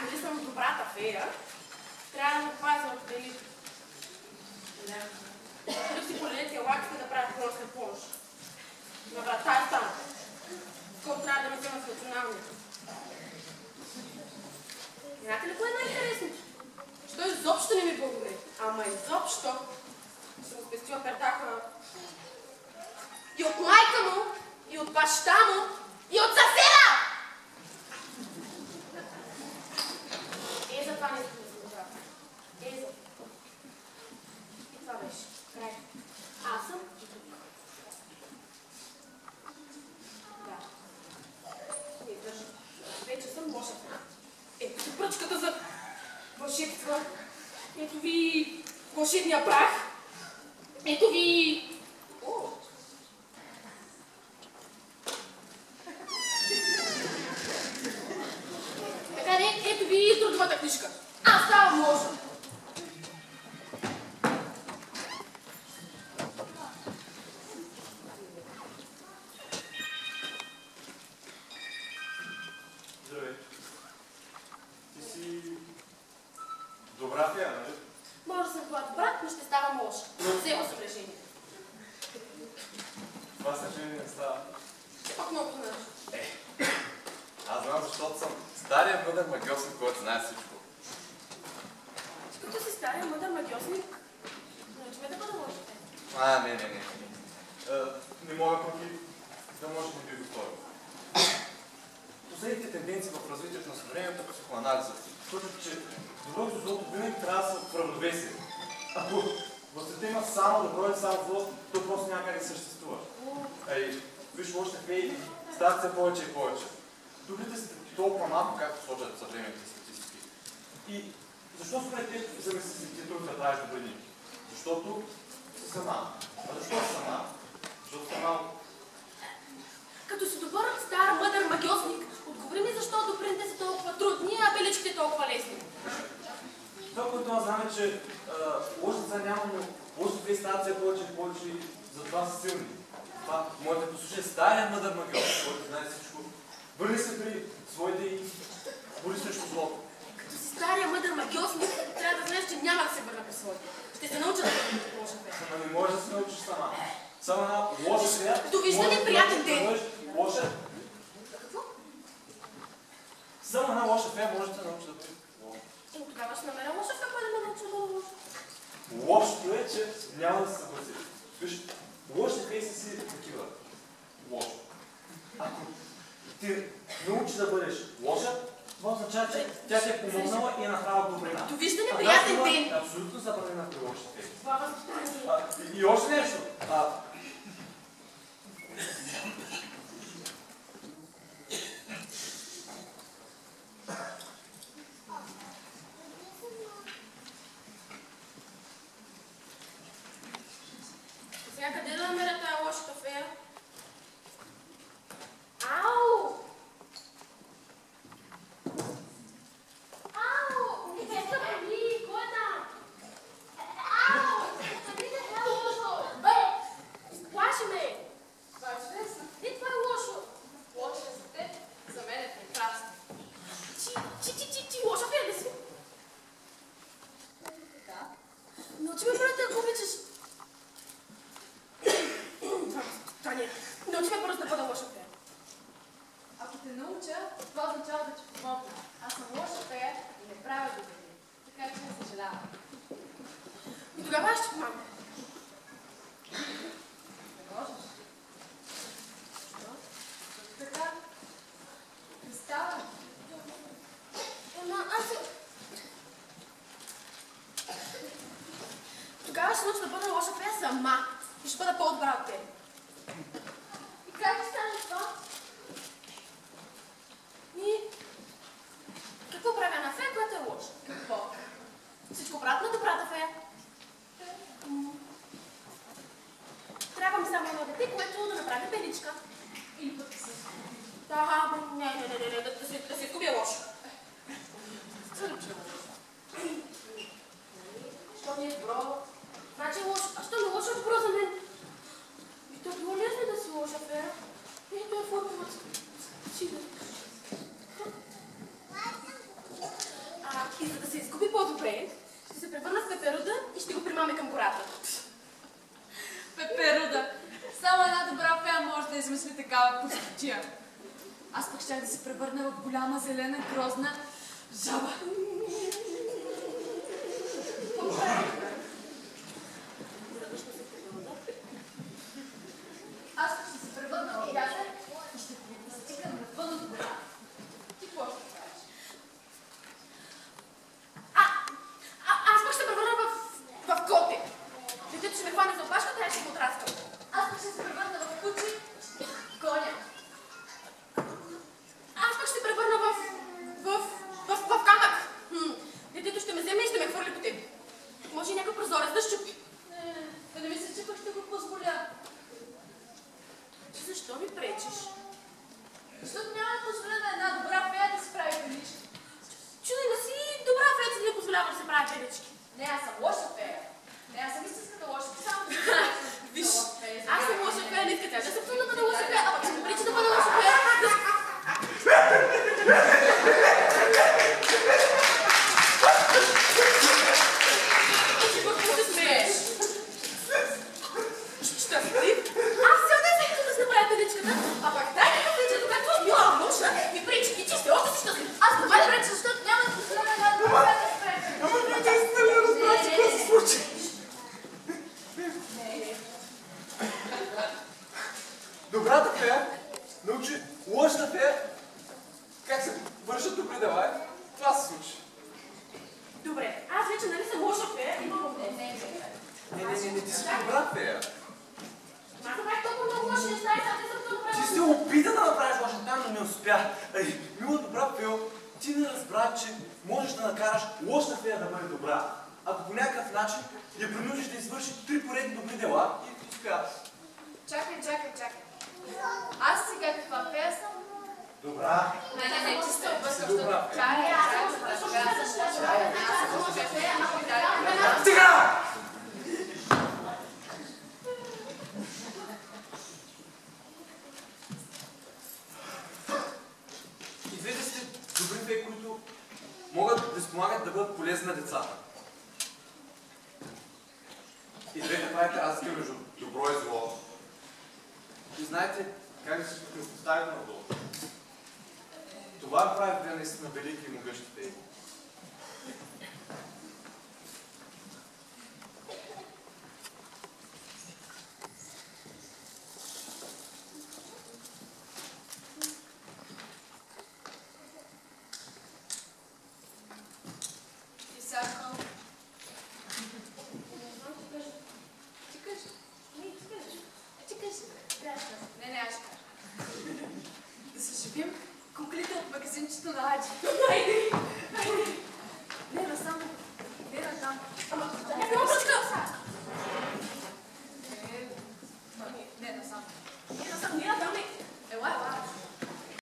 дали съм добрата фея, трябва да пазя от белите. Да си полетите лаките да правят конска помощ. На вратарта, който трябва да ми взема с националните. Знаете ли кое е най-интересното? Че той изобщо не ми благодари. Ама изобщо съм спестила пердаха и от майка му, и от баща му, и от съседа! За това не искам да се добра. За. И това беше. Край. Аз съм и тук. Да. Не държа. Вече съм лоша. Ето си пръчката за вълшебства. Ето ви вълшебния прах. Ето ви... О! Така не, ето ви трудовата книжка. Аз ставам лоша. Здравей. Ти си добра фея, нали? Може да съм била добра, но ще ставам лоша. Взема съм решение. Това съжаление не става. Пак много знаеш. Аз знам, защото съм стария мъдър магиосник, който знае всичко. Като си стария мъдър магиосник, научи ме да бъда лоша. Не. Не мога пък и да може да би го сторил. Последните тенденции в развитието на съвременната психоанализа твърдят, че доброто и злото винаги трябва да са в равновесие. Ако в света има само добро и само зло, то просто няма как да съществува. Виж, лошите феи стават все повече и повече. Добрите са толкова малко, както сочат съвременните статистики. И защо според теб замисли ти трудно да правиш добрини? Защото си сама. А защо си сама? Защото си малко. Като си добър, стар, мъдър магиосник, отговори ми защо добрините са толкова трудни, а беличките толкова лесни. Това, което аз знам е, че лоши деца няма, но лоши феи стават все повече и повече и затова са силни. Това може да послушай стария мъдър магиосник, който знае всичко. Върни се при своите и бори срещу злото. Като си стария мъдър магиосник, трябва да знаеш, че няма да се върна при своите. Ще се науча да бъда лоша фея. Ама не можеш да се научиш сама. Само една лоша фея. Довиждане, приятен ден! Лоша? Какво? Само една лоша фея може да се научи да бъде лоша. Тогава ще намеря лоша фея, да ме науча да бъда лоша. Лошото е, че няма да се съгласи. Виж, лошите феи са си такива. Лошо. Ако ти научи да бъдеш лоша, това означава, че тя ти е помогнала и е направила добрина. Довиждане, приятен ден! Абсолютно забранена при лошите феи. Това възпитание. И още нещо. Сега къде да намеря тая лошата фея? Ау! Ау! Не се събуди! Кой е там? Ау! Събудите, това е лошо! Бе! Изплаши ме! Това е чудесно. Това е лошо. Лошо е за теб, за мен е прекрасно. Ти лоша фея да си? Да. Научи ме първо да обичаш. Таня, научи ме първо да бъда лоша фея. Ако те науча, това означава да ти помогна. Аз съм лоша фея и не правя добри. Така че не съжалявам. И тогава аз ще помагам. Не можеш. Защо? Защото така не става. Аз се... Тогава ще науча да бъда лоша фея сама. И ще бъда по-добра от теб. И как ще стане това? И... Какво правя на фея, която е лоша? Какво? Всичко правят на добрата фея. Трябва ми само едно дете, което да направи беличка. Или пък се... Да, не, да се изгубя лошо. Що ми е добро? Значи лошо. А що ми е лошо е добро за мен? Добре, ще се превърна в пеперуда и ще го примаме към гората. Пеперуда. Само една добра фея може да измисли такава пустотия. Аз пък щях да се превърна в голяма, зелена, грозна жаба. Аз пък ще се превърна в вятър и ще ви стигам навън от гора. Ти какво ще правиш? Аз пък ще се превърна в коте. Детето ще ме хване за опашка, трябва ще го отраскам. Аз пък ще се превърна в куче и коня. Аз пък ще се превърна в камък. Детето ще ме вземе и ще ме хвърли по теб. Може и някой прозорец да щупи. Да не мисля, че пък ще го позволя. Защо ми пречиш? Защото няма да позволя на една добра фея да се прави пелички. Чудай да си добра фея, че ти не позволява да се прави пелички. Не, аз съм лоша фея. Не, аз съм истинската лоша. Само Виж, аз съм лоша фея, не иска тя да се псува да бъда лоша фея, а пък ще ме пречи да бъда лоша фея. Ти какво се смееш? Щастлив? Аз се отнесех да се направя пеличката, а пък дай ми пречи, докато съм била лоша и пречи и чисти, още си щастлив. Аз това не пречи, защото няма да позволя на една добра фея да се прави пелички. Ама вие наистина не разбрахте какво се случи. Добрата фея научи лошата фея как се вършат добри дела. Това се случи. Добре, аз вече нали съм лоша фея и много Не, ти си добра фея. Аз направих толкова много лоши неща и сега те съм толкова Ти се опита да направиш лоша там, но не успя. Мила добра фео, ти не разбра, че можеш да накараш лошата фея да бъде добра, ако по някакъв начин я принудиш да извърши 3 поредни добри дела и успя. Чакай. Аз сега каква фея съм? Добра. Не, ти сте объркал, Добра защото фея. чакай. Стига! И двете сте добри феи, които могат да спомагат да бъдат полезни на децата. И двете правите разлика между добро и зло. И знаете как да се противопоставите на зло. Това прави две наистина велики и могъщи феи. Не, аз ще кажа. Да се живим куклите от магазинчето на Аджи. Хайде! Вера, само. Вера там. Ама